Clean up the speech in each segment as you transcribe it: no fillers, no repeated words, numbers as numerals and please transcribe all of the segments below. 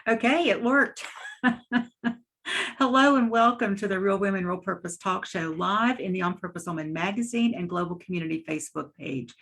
Okay, it worked. Hello and welcome to the Real Women, Real Purpose Talk Show live in the On Purpose Woman magazine and Global Community Facebook page.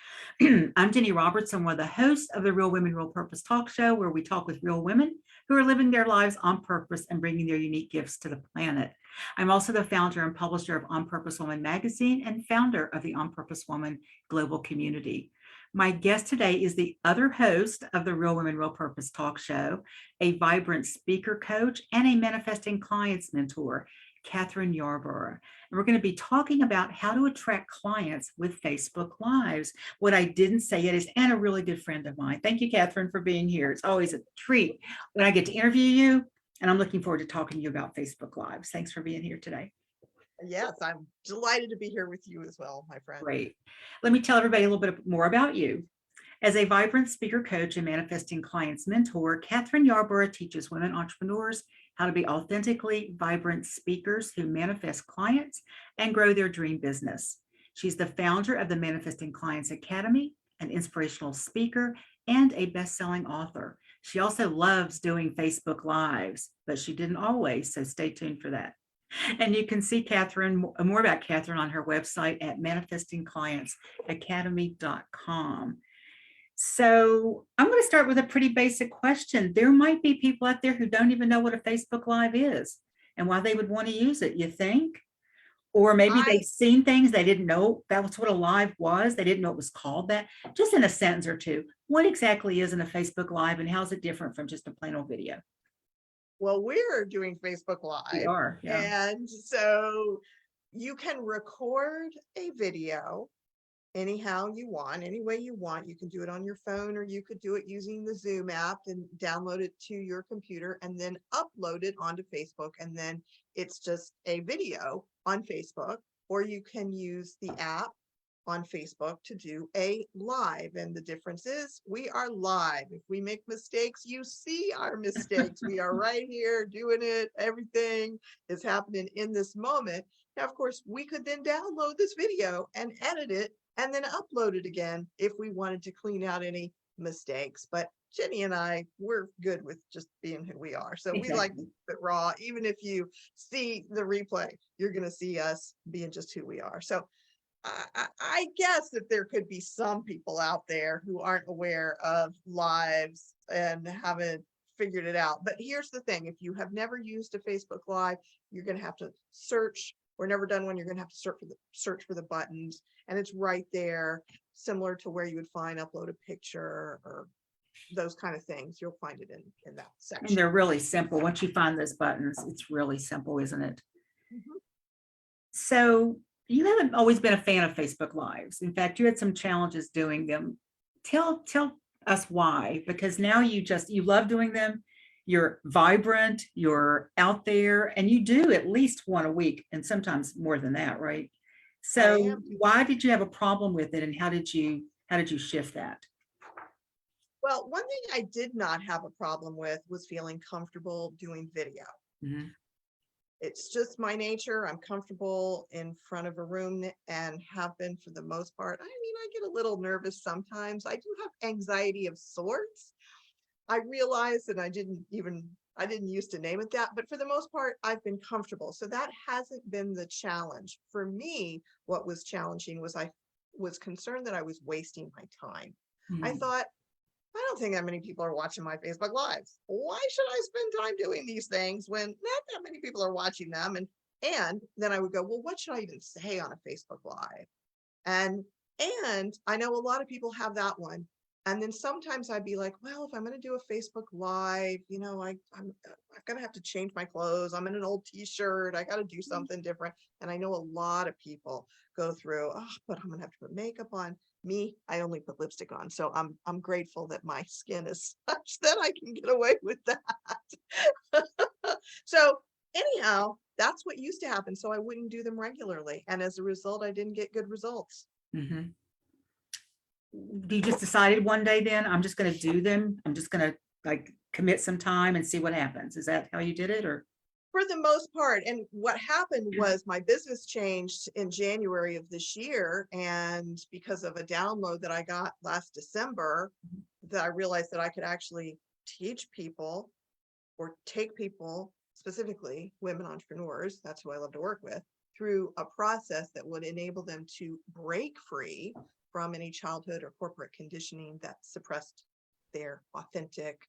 I'm Jenny Robertson, one of the hosts of the Real Women, Real Purpose Talk Show, where we talk with real women who are living their lives on purpose and bringing their unique gifts to the planet. I'm also the founder and publisher of On Purpose Woman magazine and founder of the On Purpose Woman Global Community. My guest today is the other host of the Real Women, Real Purpose Talk Show, a vibrant speaker coach, and a manifesting clients mentor, Catherine Yarborough. And we're going to be talking about how to attract clients with Facebook Lives. What I didn't say yet is, and a really good friend of mine. Thank you, Catherine, for being here. It's always a treat when I get to interview you, and I'm looking forward to talking to you about Facebook Lives. Thanks for being here today. Yes, I'm delighted to be here with you as well, my friend. Great. Let me tell everybody a little bit more about you. As a vibrant speaker coach and manifesting clients mentor, Catherine Yarborough teaches women entrepreneurs how to be authentically vibrant speakers who manifest clients and grow their dream business. She's the founder of the Manifesting Clients Academy, an inspirational speaker, and a best-selling author. She also loves doing Facebook Lives, but she didn't always, so stay tuned for that. And you can see Catherine, more about Catherine on her website at manifestingclientsacademy.com. So I'm going to start with a pretty basic question. There might be people out there who don't even know what a Facebook Live is and why they would want to use it, you think? Or maybe I they've seen things they didn't know that was what a live was. They didn't know it was called that. Just in a sentence or two, what exactly is in a Facebook Live and how's it different from just a plain old video? well, we're doing Facebook We Live, are, yeah. and so you can record a video anyhow you want, any way you want. You can do it on your phone, or you could do it using the Zoom app and download it to your computer and then upload it onto Facebook, and then it's just a video on Facebook. Or you can use the app on Facebook to do a live. And the difference is we are live. If we make mistakes, you see our mistakes. We are right here doing it. Everything is happening in this moment. Now, of course, we could then download this video and edit it and then upload it again if we wanted to clean out any mistakes. But Jenny and I, we're good with just being who we are. So we like to Exactly. keep it raw. Even if you see the replay, you're going to see us being just who we are. So I guess that there could be some people out there who aren't aware of lives and haven't figured it out. But here's the thing: if you have never used a Facebook Live, you're going to have to search. We're never done one. You're going to have to search for the buttons, and it's right there, similar to where you would find upload a picture or those kind of things. You'll find it in that And section. they're really simple. Once you find those buttons, it's really simple, isn't it? Mhm. So you haven't always been a fan of Facebook Lives. In fact, you had some challenges doing them. Tell us why, because now you love doing them. You're vibrant, you're out there, and you do at least one a week, and sometimes more than that, right? I So am. why did you have a problem with it, and how did you shift that? Well, one thing I did not have a problem with was feeling comfortable doing video. Mhm. It's just my nature. I'm comfortable in front of a room and have been for the most part. I mean, I get a little nervous sometimes. I do have anxiety of sorts. I realize that I didn't used to name it that, but for the most part, I've been comfortable. So that hasn't been the challenge. For me, what was challenging was I was concerned that I was wasting my time. I Mhm. thought, I don't think that many people are watching my Facebook Lives. Why should I spend time doing these things when not that many people are watching them? And then I would go, well, what should I even say on a Facebook Live? And and I know a lot of people have that one. And then sometimes I'd be like, well, if I'm going to do a Facebook Live, I'm going to have to change my clothes. I'm in an old T-shirt. I got to do something different. And I know a lot of people go through, oh, but I'm going to have to put makeup on. Me, I only put lipstick on. So I'm grateful that my skin is such that I can get away with that. So anyhow, that's what used to happen. So I wouldn't do them regularly. And as a result, I didn't get good results. Mhm. You just decided one day then, I'm just going to do them. I'm just going to like commit some time and see what happens. Is that how you did it or? For the most part. And what happened was my business changed in January of this year. And because of a download that I got last December, that I realized that I could actually teach people or take people, specifically women entrepreneurs, that's who I love to work with, through a process that would enable them to break free from any childhood or corporate conditioning that suppressed their authentic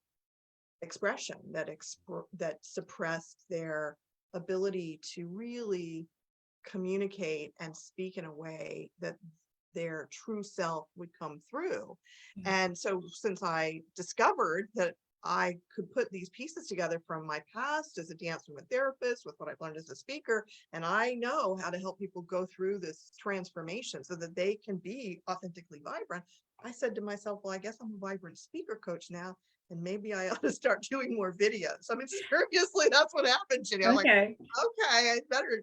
expression, that suppressed their ability to really communicate and speak in a way that their true self would come through. Yeah. And so since I discovered that I could put these pieces together from my past as a dance movement therapist with what I've learned as a speaker, and I know how to help people go through this transformation so that they can be authentically vibrant, I said to myself, well, I guess I'm a vibrant speaker coach now, and maybe I ought to start doing more videos. I mean, seriously, that's what happened, like, Okay. okay,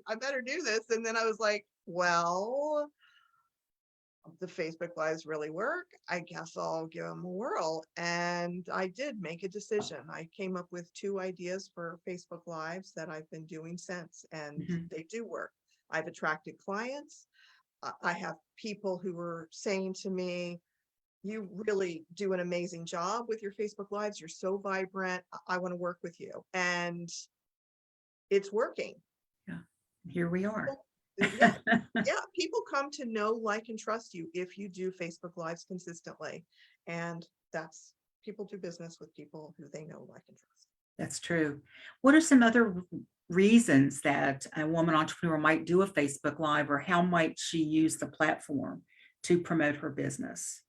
I better do this. And then I was like, well, the Facebook Lives really work. I guess I'll give them a whirl. And I did make a decision. I came up with 2 ideas for Facebook Lives that I've been doing since, and Mhm. they do work. I've attracted clients. I have people who were saying to me, you really do an amazing job with your Facebook Lives. You're so vibrant. I want to work with you. And it's working. Yeah. Here we are. Yeah, yeah, people come to know, like, and trust you if you do Facebook Lives consistently. And that's, people do business with people who they know, like, and trust. That's true. What are some other reasons that a woman entrepreneur might do a Facebook Live, or how might she use the platform to promote her business?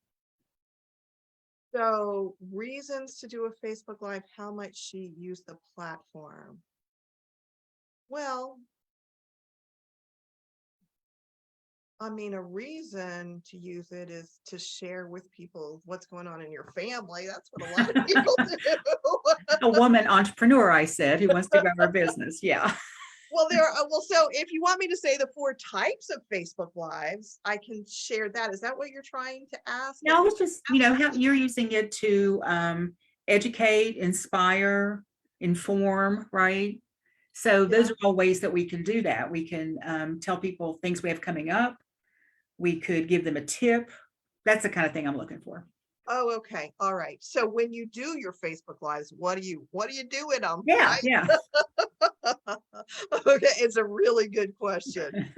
So reasons to do a Facebook Live, how might she use the platform? Well, I mean, a reason to use it is to share with people what's going on in your family. That's what a lot of people do. A woman entrepreneur, I said, who wants to grow her business. Yeah. Well, so if you want me to say the 4 types of Facebook Lives, I can share that. Is that what you're trying to ask? No, it's just, how you're using it to educate, inspire, inform, right? So Yeah. those are all ways that we can do that. We can tell people things we have coming up. We could give them a tip. That's the kind of thing I'm looking for. Oh, okay. All right. So when you do your Facebook Lives, what do you do in them? Yeah, yeah. Okay, it's a really good question.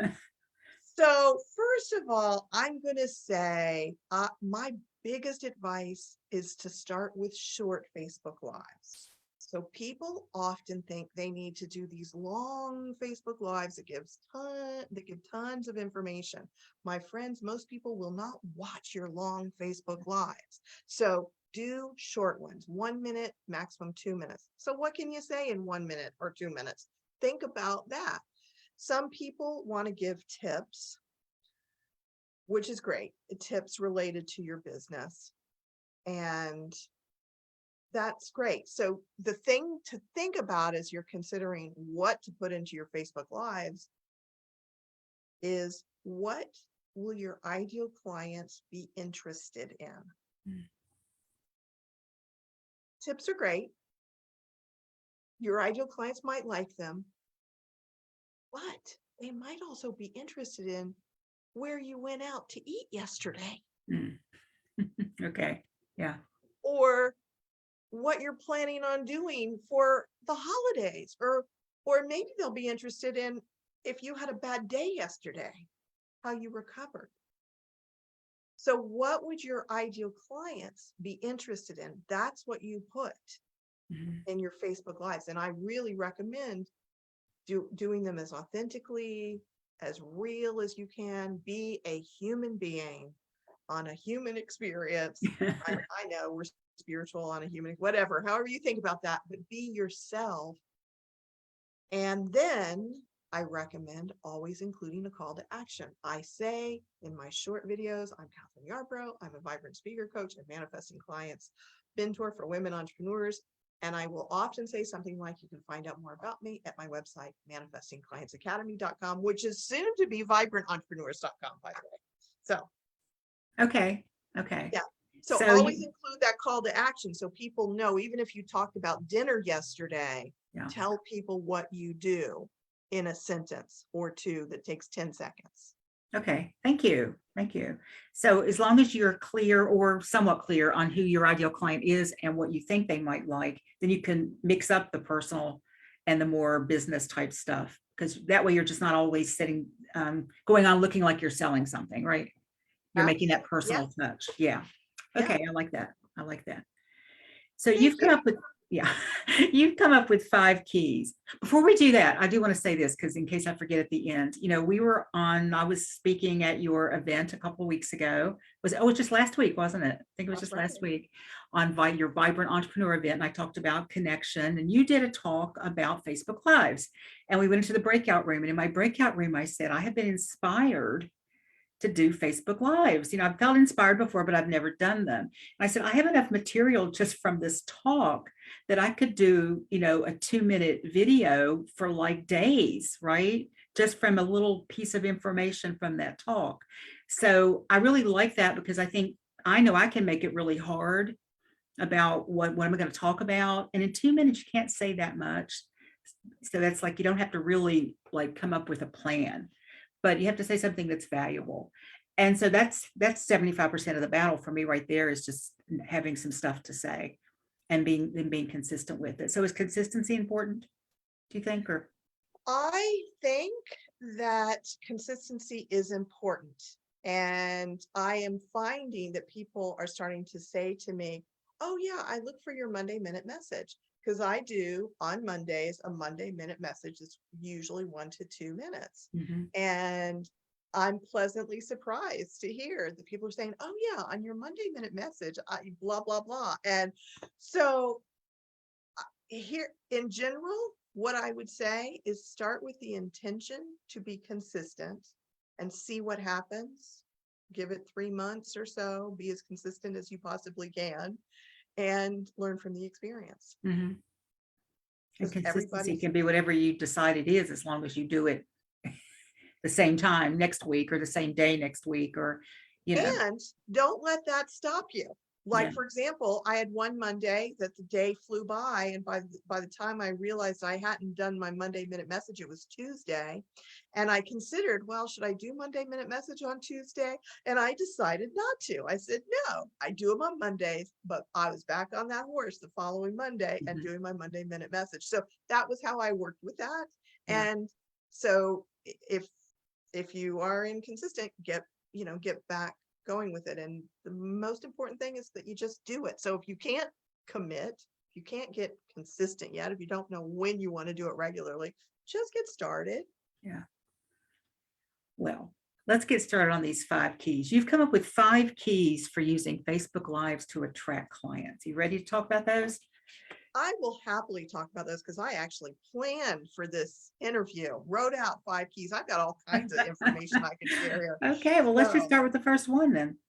So first of all, I'm going to say my biggest advice is to start with short Facebook Lives. So people often think they need to do these long Facebook Lives that give tons of information. My friends, most people will not watch your long Facebook Lives. So do short ones, 1 minute, maximum 2 minutes. So what can you say in 1 minute or 2 minutes? Think about that. Some people want to give tips, which is great. Tips related to your business. And that's great. So the thing to think about as you're considering what to put into your Facebook Lives is, what will your ideal clients be interested in? Mm. Tips are great. Your ideal clients might like them, but they might also be interested in where you went out to eat yesterday, Mm. Okay. Yeah. or what you're planning on doing for the holidays, or maybe they'll be interested in if you had a bad day yesterday, how you recovered. So what would your ideal clients be interested in? That's what you put Mhm. in your Facebook Lives. And I really recommend doing them as authentically, as real as you can. Be a human being on a human experience. I know we're spiritual on a human, whatever, however you think about that, but be yourself. And then I recommend always including a call to action. I say in my short videos, I'm Catherine Yarbrough. I'm a vibrant speaker coach and manifesting clients mentor for women entrepreneurs. And I will often say something like, you can find out more about me at my website, manifestingclientsacademy.com, which is soon to be vibrantentrepreneurs.com, by the way. So, Okay. Okay. yeah. So So always you, include that call to action so people know, even if you talked about dinner yesterday, yeah. tell people what you do in a sentence or 2 that takes 10 seconds. Okay, thank you. Thank you. So as long as you're clear or somewhat clear on who your ideal client is and what you think they might like, then you can mix up the personal and the more business type stuff. Because that way you're just not always sitting, going on looking like you're selling something, right? You're making that Absolutely. personal Yes. touch. Yeah. Yeah. Okay, I like that. I like that. So Thank you've come you. up with, yeah, you've come up with 5 keys. Before we do that, I do want to say this because in case I forget at the end, I was speaking at your event a couple of weeks ago. It was just last week, wasn't it? I think it was That's just right. last week on your Vibrant Entrepreneur event. And I talked about connection and you did a talk about Facebook Lives. And we went into the breakout room. And in my breakout room, I said, I have been inspired to do Facebook Lives. I've felt inspired before, but I've never done them. And I said, I have enough material just from this talk that I could do, a 2-minute video for like days, right? Just from a little piece of information from that talk. So I really like that because I know I can make it really hard about what am I going to talk about. And in 2 minutes, you can't say that much. So that's like, you don't have to really like come up with a plan, but you have to say something that's valuable. And so that's 75% of the battle for me right there is just having some stuff to say and being consistent with it. So is consistency important, do you think, or? I think that consistency is important. And I am finding that people are starting to say to me, oh, yeah, I look for your Monday Minute Message. Because I do on Mondays a Monday Minute Message that's usually 1 to 2 minutes. Mhm. And I'm pleasantly surprised to hear that people are saying, oh, yeah, on your Monday Minute Message, blah, blah, blah. And so here in general, what I would say is start with the intention to be consistent and see what happens. Give it 3 months or so, be as consistent as you possibly can, and learn from the experience. Mhm. And Because consistency everybody's, can be whatever you decide it is, as long as you do it the same time next week or the same day next week, or, and don't let that stop you. yeah. Like, for example, I had one Monday that the day flew by, and by the time I realized I hadn't done my Monday Minute Message, it was Tuesday. And I considered, well, should I do Monday Minute Message on Tuesday? And I decided not to. I said, no, I do them on Mondays, but I was back on that horse the following Monday and Mhm. doing my Monday Minute Message. So that was how I worked with that. Yeah. And so if you are inconsistent, get back going with it. And the most important thing is that you just do it. So if you can't commit, if you can't get consistent yet, if you don't know when you want to do it regularly, just get started. Yeah. Well, let's get started on these 5 keys. You've come up with 5 keys for using Facebook Lives to attract clients. You ready to talk about those? I will happily talk about those because I actually planned for this interview, wrote out 5 keys. I've got all kinds of information I can share here. Okay, well, let's just So, start with the first one then.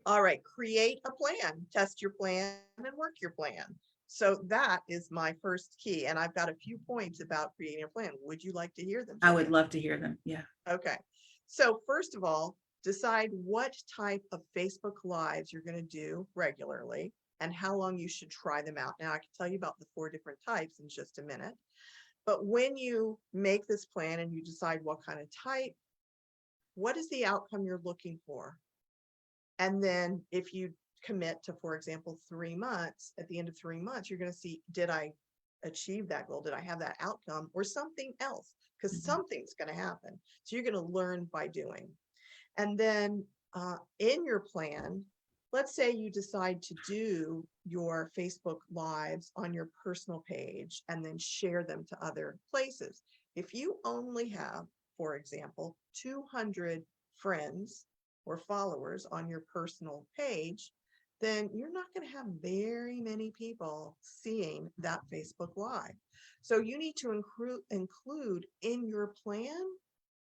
all right, create a plan, test your plan and work your plan. So that is my first key. And I've got a few points about creating a plan. Would you like to hear them, I would Jillian? love to hear them. Yeah. Okay. So first of all, decide what type of Facebook Lives you're going to do regularly and how long you should try them out. Now, I can tell you about the 4 different types in just a minute. But when you make this plan and you decide what kind of type, what is the outcome you're looking for? And then if you commit to, for example, 3 months, at the end of 3 months, you're going to see, did I achieve that goal? Did I have that outcome or something else? Because Mhm. something's going to happen. So you're going to learn by doing. And then in your plan, let's say you decide to do your Facebook Lives on your personal page and then share them to other places. If you only have, for example, 200 friends or followers on your personal page, then you're not going to have very many people seeing that Facebook Live. So you need to include in your plan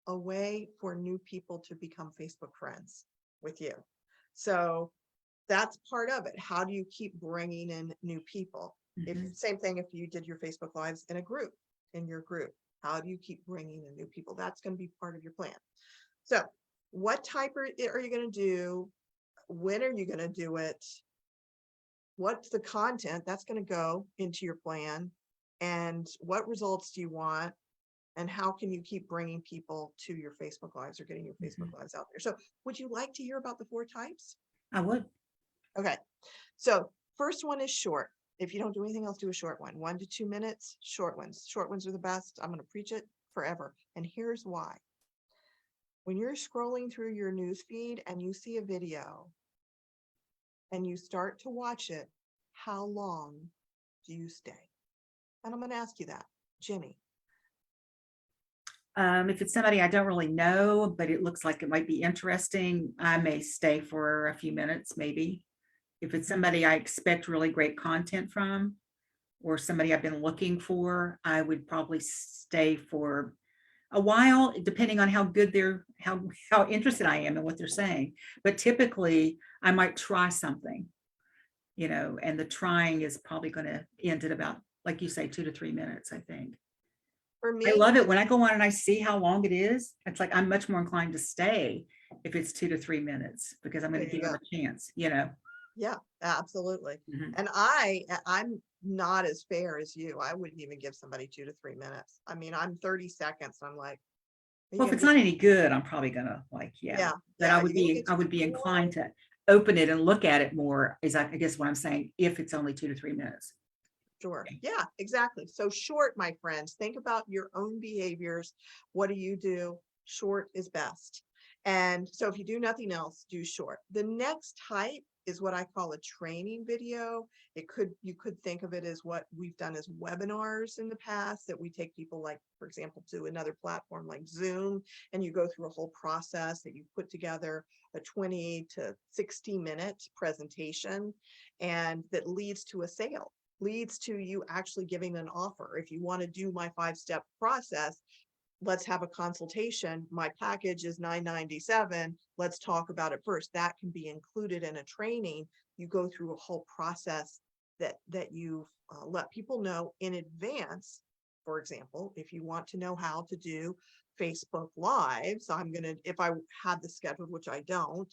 a way for new people to become Facebook friends with you. So that's part of it. How do you keep bringing in new people? If Mhm. same thing, if you did your Facebook Lives in a group, in your group, how do you keep bringing in new people? That's going to be part of your plan. So what type are you going to do? When are you going to do it? What's the content that's going to go into your plan? And what results do you want? And how can you keep bringing people to your Facebook Lives or getting your Facebook Lives out there? So would you like to hear about the 4 types? I would. Okay. So first one is short. If you don't do anything else, do a short one. 1 to 2 minutes, short ones. Short ones are the best. I'm going to preach it forever. And here's why. When you're scrolling through your news feed and you see a video and you start to watch it, how long do you stay? And I'm going to ask you that, Jenny. If it's somebody I don't really know, but it looks like it might be interesting, I may stay for a few minutes, maybe. If it's somebody I expect really great content from, or somebody I've been looking for, I would probably stay for a while, depending on how good they're, how interested I am in what they're saying. But typically, I might try something, and the trying is probably going to end at about, like you say, 2 to 3 minutes, I think. For I me, love it when I go on and I see how long it is. It's like I'm much more inclined to stay if it's 2 to 3 minutes because I'm going there to you give them go. a chance, Yeah, absolutely. Mhm. And I'm not as fair as you. I wouldn't even give somebody 2 to 3 minutes. I mean, I'm 30 seconds. I'm like, are you Well, if gonna it's get, not any good, I'm probably gonna like, yeah. yeah, But I yeah, would you're gonna be, get I to would be the inclined point. to open it and look at it more, is I guess what I'm saying, if it's only 2 to 3 minutes. Sure. Yeah, exactly. So short, my friends, think about your own behaviors. What do you do? Short is best. And so if you do nothing else, do short. The next type is what I call a training video. You could think of it as what we've done as webinars in the past, that we take people, like, for example, to another platform like Zoom, and you go through a whole process that you put together a 20 to 60-minute presentation, and that leads to a sale, leads to you actually giving an offer. If you want to do my 5-step process, let's have a consultation. My package is $997. Let's talk about it first. That can be included in a training. You go through a whole process that you let people know in advance. For example, if you want to know how to do Facebook Lives, if I had the scheduled, which I don't,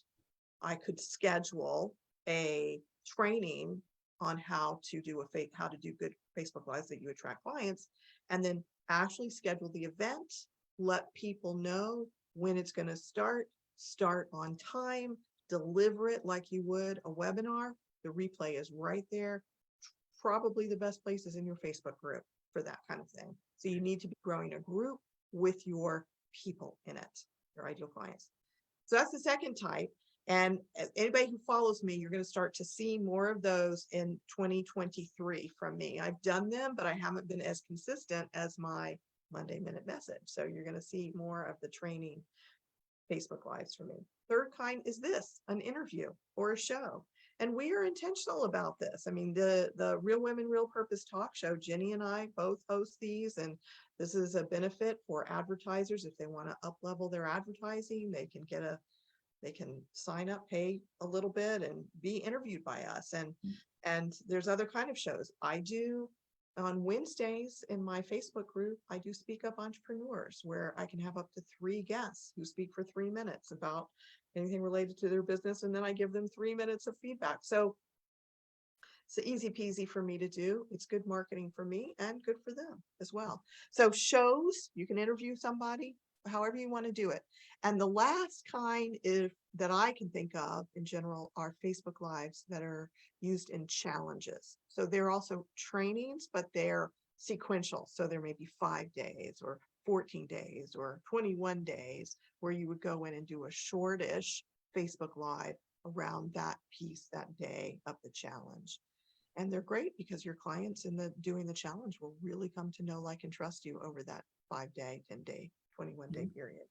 I could schedule a training on how to do good Facebook Lives that you attract clients, and then actually schedule the event, let people know when it's going to start on time, deliver it like you would a webinar. The replay is right there. Probably the best place is in your Facebook group for that kind of thing. So you need to be growing a group with your people in it, your ideal clients. So that's the second type. And anybody who follows me, you're going to start to see more of those in 2023 from me. I've done them, but I haven't been as consistent as my Monday Minute Message. So you're going to see more of the training Facebook Lives from me. Third kind is this, an interview or a show. And we are intentional about this. I mean, the Real Women, Real Purpose talk show, Jenny and I both host these, and this is a benefit for advertisers. If they want to up level their advertising, they can sign up, pay a little bit, and be interviewed by us. And there's other kind of shows. I do on Wednesdays in my Facebook group, I do Speak Up Entrepreneurs, where I can have up to 3 guests who speak for 3 minutes about anything related to their business. And then I give them 3 minutes of feedback. So it's easy peasy for me to do. It's good marketing for me and good for them as well. So shows, you can interview somebody however you want to do it. And the last kind is that I can think of in general are Facebook Lives that are used in challenges. So they're also trainings, but they're sequential. So there may be 5 days or 14 days or 21 days where you would go in and do a shortish Facebook Live around that piece that day of the challenge. And they're great because your clients doing the challenge will really come to know, like, and trust you over that 5-day, 10-day, 21-day period.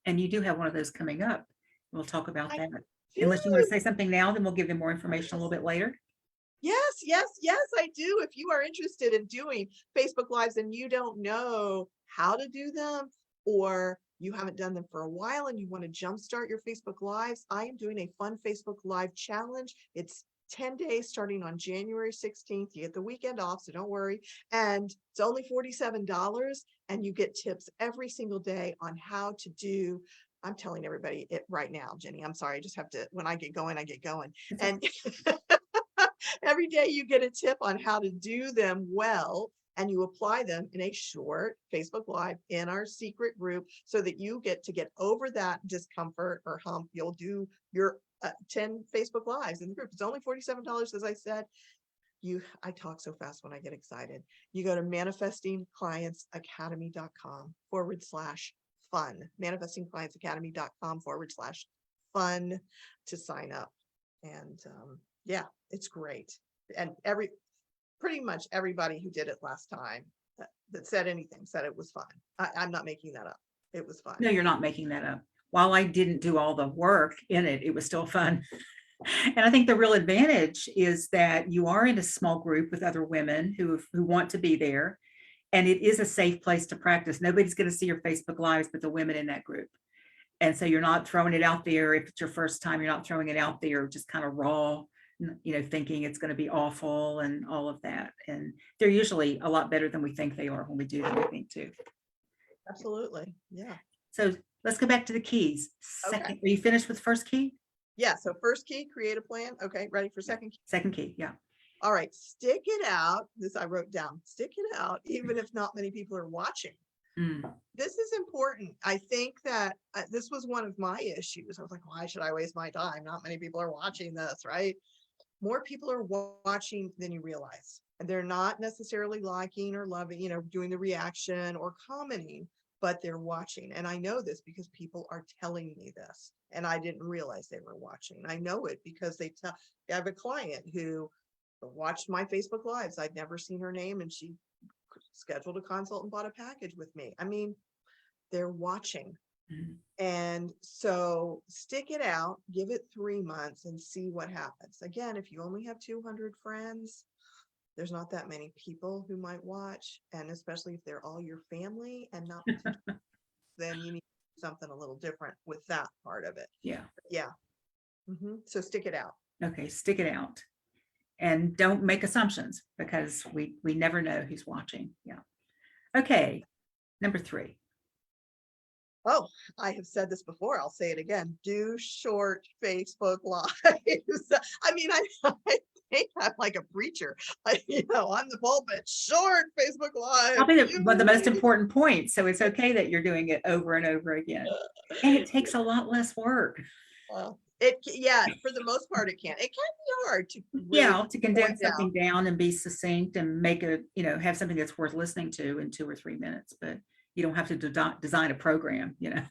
And you do have one of those coming up. We'll talk about I that. do. Unless you want to say something now, then we'll give them more information a little bit later. Yes, I do. If you are interested in doing Facebook Lives and you don't know how to do them, or you haven't done them for a while and you want to jumpstart your Facebook Lives, I am doing a fun Facebook Live challenge. It's 10 days starting on January 16th. You get the weekend off, so don't worry. And it's only $47, and you get tips every single day on how to do. I'm telling everybody it right now, Jenny. I'm sorry. I just have to, when I get going, I get going. And every day you get a tip on how to do them well. and you apply them in a short Facebook Live in our secret group so that you get to get over that discomfort or hump. You'll do your 10 Facebook Lives in the group. It's only $47, as I said. I talk so fast when I get excited. You go to manifestingclientsacademy.com/fun, manifestingclientsacademy.com/fun to sign up. And yeah, it's great. And pretty much everybody who did it last time that said anything said it was fun. I'm not making that up. It was fun. No, you're not making that up. While I didn't do all the work in it, it was still fun. And I think the real advantage is that you are in a small group with other women who want to be there. And it is a safe place to practice. Nobody's going to see your Facebook Lives but the women in that group. And so you're not throwing it out there. If it's your first time, you're not throwing it out there just kind of raw, thinking it's going to be awful and all of that. And they're usually a lot better than we think they are when we do them, I think, too. Absolutely. Yeah. So let's go back to the keys. Second, Are you finished with first key? Yeah. So first key, create a plan. Okay. Ready for second key? Second key. Yeah. All right. Stick it out. This I wrote down. Stick it out, even if not many people are watching. This is important. I think that this was one of my issues. I was like, why should I waste my time? Not many people are watching this, right? More people are watching than you realize. And they're not necessarily liking or loving, doing the reaction or commenting, but they're watching. And I know this because people are telling me this, and I didn't realize they were watching. I know it because I have a client who watched my Facebook Lives. I'd never seen her name, and she scheduled a consult and bought a package with me. I mean, they're watching. And so stick it out, give it 3 months and see what happens. Again, if you only have 200 friends, there's not that many people who might watch. And especially if they're all your family and not, then you need something a little different with that part of it. Yeah. Yeah. So stick it out. Okay. Stick it out. And don't make assumptions because we never know who's watching. Yeah. Okay. Number 3. Oh, I have said this before. I'll say it again. Do short Facebook Lives. I mean, I think I'm like a preacher. On the pulpit, short Facebook Live. Probably one of the most important points. So it's okay that you're doing it over and over again. And it takes a lot less work. For the most part, it can. It can be hard to to condense something down and be succinct and make have something that's worth listening to in 2 or 3 minutes, but you don't have to design a program, Yeah.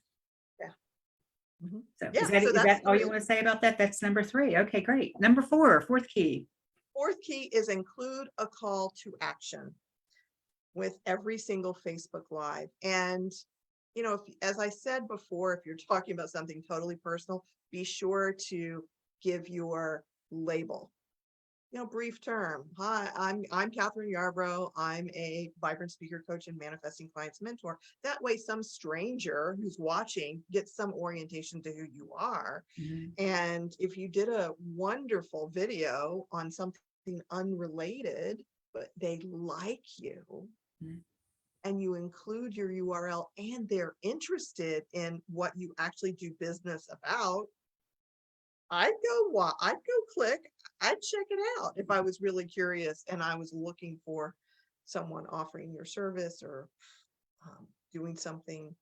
So is that all you want to say about that? That's number 3. Okay, great. Number 4, fourth key. Fourth key is include a call to action with every single Facebook Live. And, as I said before, if you're talking about something totally personal, be sure to give your label. Brief term. Hi, I'm Catherine Yarbrough. I'm a vibrant speaker coach and manifesting clients mentor. That way, some stranger who's watching gets some orientation to who you are. And if you did a wonderful video on something unrelated, but they like you, and you include your URL and they're interested in what you actually do business about, I'd go click, I'd check it out if I was really curious and I was looking for someone offering your service or doing something,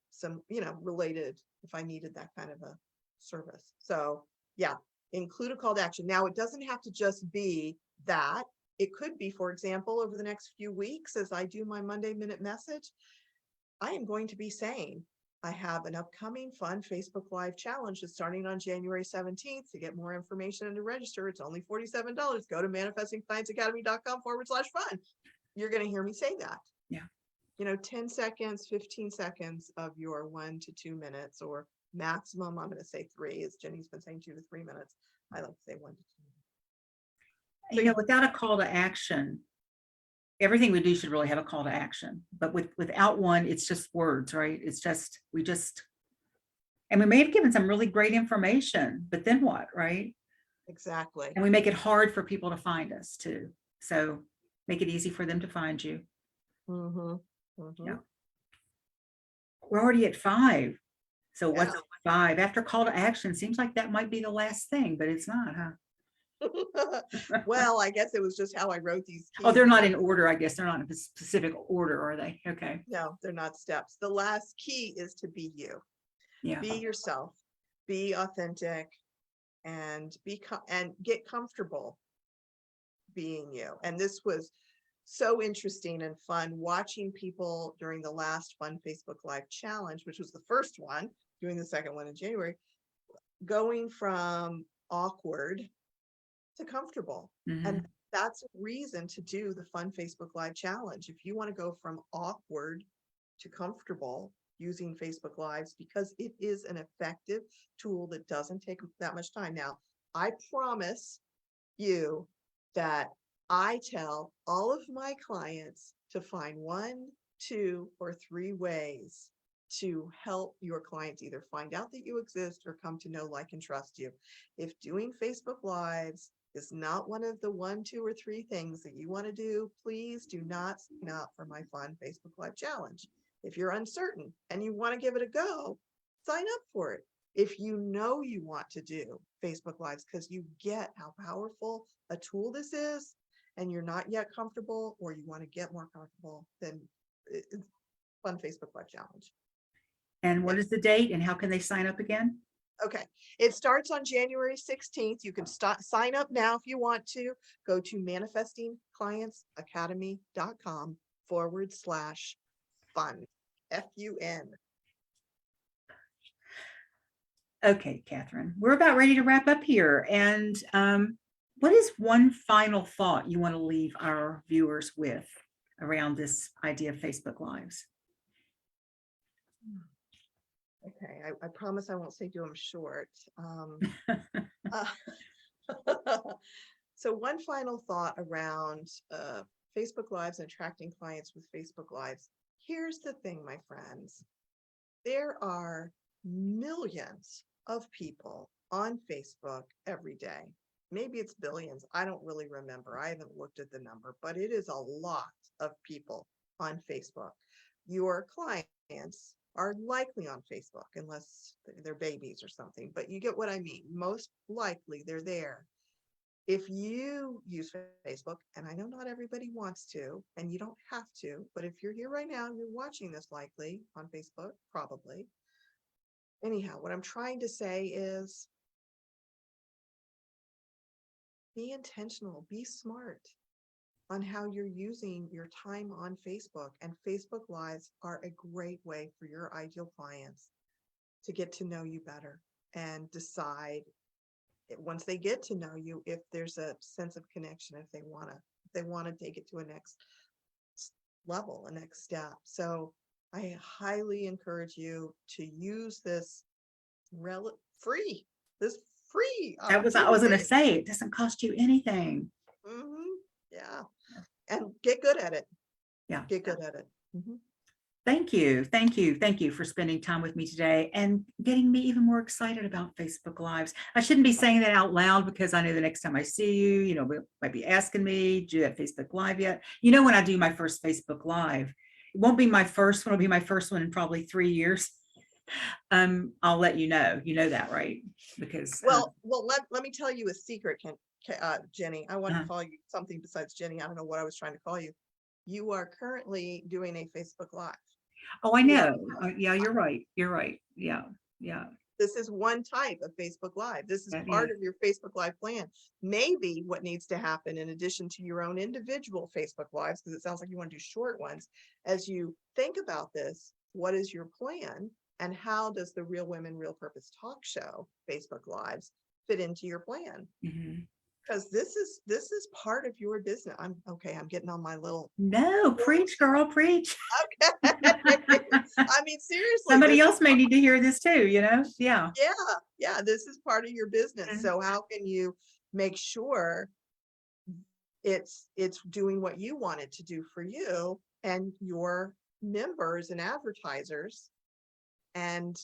related, if I needed that kind of a service. So yeah, include a call to action. Now, it doesn't have to just be that. It could be, for example, over the next few weeks, as I do my Monday Minute Message, I am going to be saying, I have an upcoming fun Facebook Live challenge that's starting on January 17th. To get more information and to register, it's only $47. Go to manifestingclientsacademy.com/fun. You're going to hear me say that. Yeah. 10 seconds, 15 seconds of your 1 to 2 minutes, or maximum, I'm going to say 3, as Jenny's been saying, 2 to 3 minutes. I like to say 1 to 2 minutes. Without a call to action, everything we do should really have a call to action, but without one, it's just words, right? It's just, and we may have given some really great information, but then what, right? Exactly. And we make it hard for people to find us too. So make it easy for them to find you. Yeah. We're already at 5. So what's 5? After call to action, seems like that might be the last thing, but it's not, huh? Well, I guess it was just how I wrote these Oh, key. they're not in order, I guess. They're not in a specific order, are they? Okay. No, they're not steps. The last key is to be you. Yeah. Be yourself, be authentic, and and get comfortable being you. And this was so interesting and fun watching people during the last Fun Facebook Live challenge, which was the first one, doing the second one in January, going from awkward to comfortable. Mhm. And that's a reason to do the Fun Facebook Live challenge. If you want to go from awkward to comfortable using Facebook Lives, because it is an effective tool that doesn't take that much time. Now, I promise you that I tell all of my clients to find 1, 2, or 3 ways to help your clients either find out that you exist or come to know, like, and trust you. If doing Facebook Lives is not one of the 1, 2, or 3 things that you want to do, please do not sign up for my Fun Facebook Live challenge. If you're uncertain and you want to give it a go, sign up for it. If you know you want to do Facebook Lives because you get how powerful a tool this is and you're not yet comfortable or you want to get more comfortable, then it's Fun Facebook Live challenge. And what is the date and how can they sign up again? Okay, it starts on January 16th. You can sign up now if you want to. Go to manifestingclientsacademy.com/fun. FUN. Okay, Catherine, we're about ready to wrap up here. And what is one final thought you want to leave our viewers with around this idea of Facebook Lives? Okay, I promise I won't say do them short. Uh, so one final thought around Facebook Lives and attracting clients with Facebook Lives. Here's the thing, my friends. There are millions of people on Facebook every day. Maybe it's billions. I don't really remember. I haven't looked at the number, but it is a lot of people on Facebook. Your clients are likely on Facebook unless they're babies or something, but you get what I mean. Most likely they're there. If you use Facebook, and I know not everybody wants to, and you don't have to, but if you're here right now, you're watching this likely on Facebook, probably. Anyhow, what I'm trying to say is be intentional, be smart on how you're using your time on Facebook. And Facebook Lives are a great way for your ideal clients to get to know you better and decide once they get to know you if there's a sense of connection, if they want to take it to a next level, a next step. So I highly encourage you to use this free I was going to opportunity. say, it doesn't cost you anything. Yeah, and get good at it. Yeah. Get good at it. Thank you. Thank you. Thank you for spending time with me today and getting me even more excited about Facebook Lives. I shouldn't be saying that out loud because I know the next time I see you, you know, might be asking me, do you have Facebook Live yet? You know, when I do my first Facebook Live, it won't be my first one, it'll be my first one in probably 3 years. I'll let you know. You know that, right? Because well, let me tell you a secret, Jenny. I want to Uh-huh. call you something besides Jenny. I don't know what I was trying to call you. You are currently doing a Facebook Live. Oh, I You are- know. Yeah, you're right. You're right. Yeah. Yeah. This is one type of Facebook Live. This is That part is. of your Facebook Live plan. Maybe what needs to happen in addition to your own individual Facebook Lives, because it sounds like you want to do short ones, as you think about this, what is your plan and how does the Real Women, Real Purpose Talk Show Facebook Lives fit into your plan? Mhm. Because this is part of your business. I'm getting on my little No, preach, girl, preach. I mean, seriously, Somebody this is else may need to hear this too, you know? Yeah. yeah, this is part of your business. Mhm. So how can you make sure it's doing what you want it to do for you and your members and advertisers and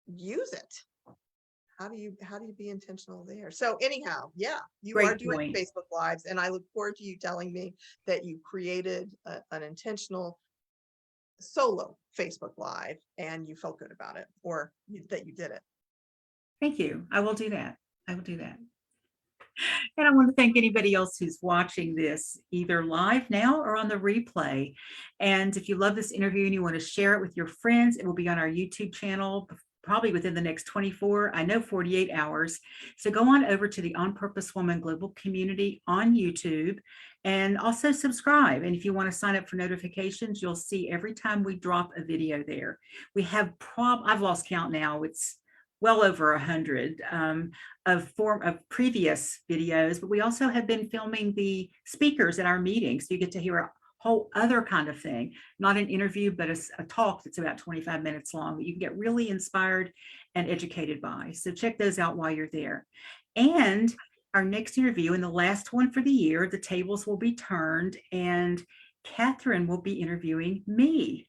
use it? How do you be intentional there? So anyhow, yeah, you are Great doing point. Facebook Lives, and I look forward to you telling me that you created an intentional solo Facebook Live and you felt good about it, or that you did it. Thank you. I will do that. I will do that. And I want to thank anybody else who's watching this either live now or on the replay. And if you love this interview and you want to share it with your friends, it will be on our YouTube channel probably within the next 24, I know 48 hours. So go on over to the On Purpose Woman Global Community on YouTube and also subscribe. And if you want to sign up for notifications, you'll see every time we drop a video there. We have I've lost count now. It's well over 100 of previous videos, but we also have been filming the speakers at our meetings. So you get to hear a whole other kind of thing, not an interview, but a talk that's about 25 minutes long that you can get really inspired and educated by. So check those out while you're there. And our next interview and the last one for the year, the tables will be turned and Catherine will be interviewing me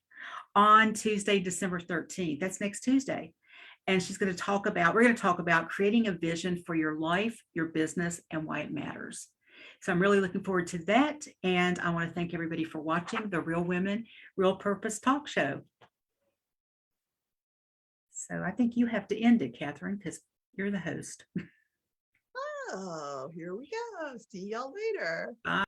on Tuesday, December 13th. That's next Tuesday. And we're going to talk about creating a vision for your life, your business, and why it matters. So I'm really looking forward to that. And I want to thank everybody for watching the Real Women, Real Purpose Talk Show. So I think you have to end it, Catherine, because you're the host. Oh, here we go. See y'all later. Bye.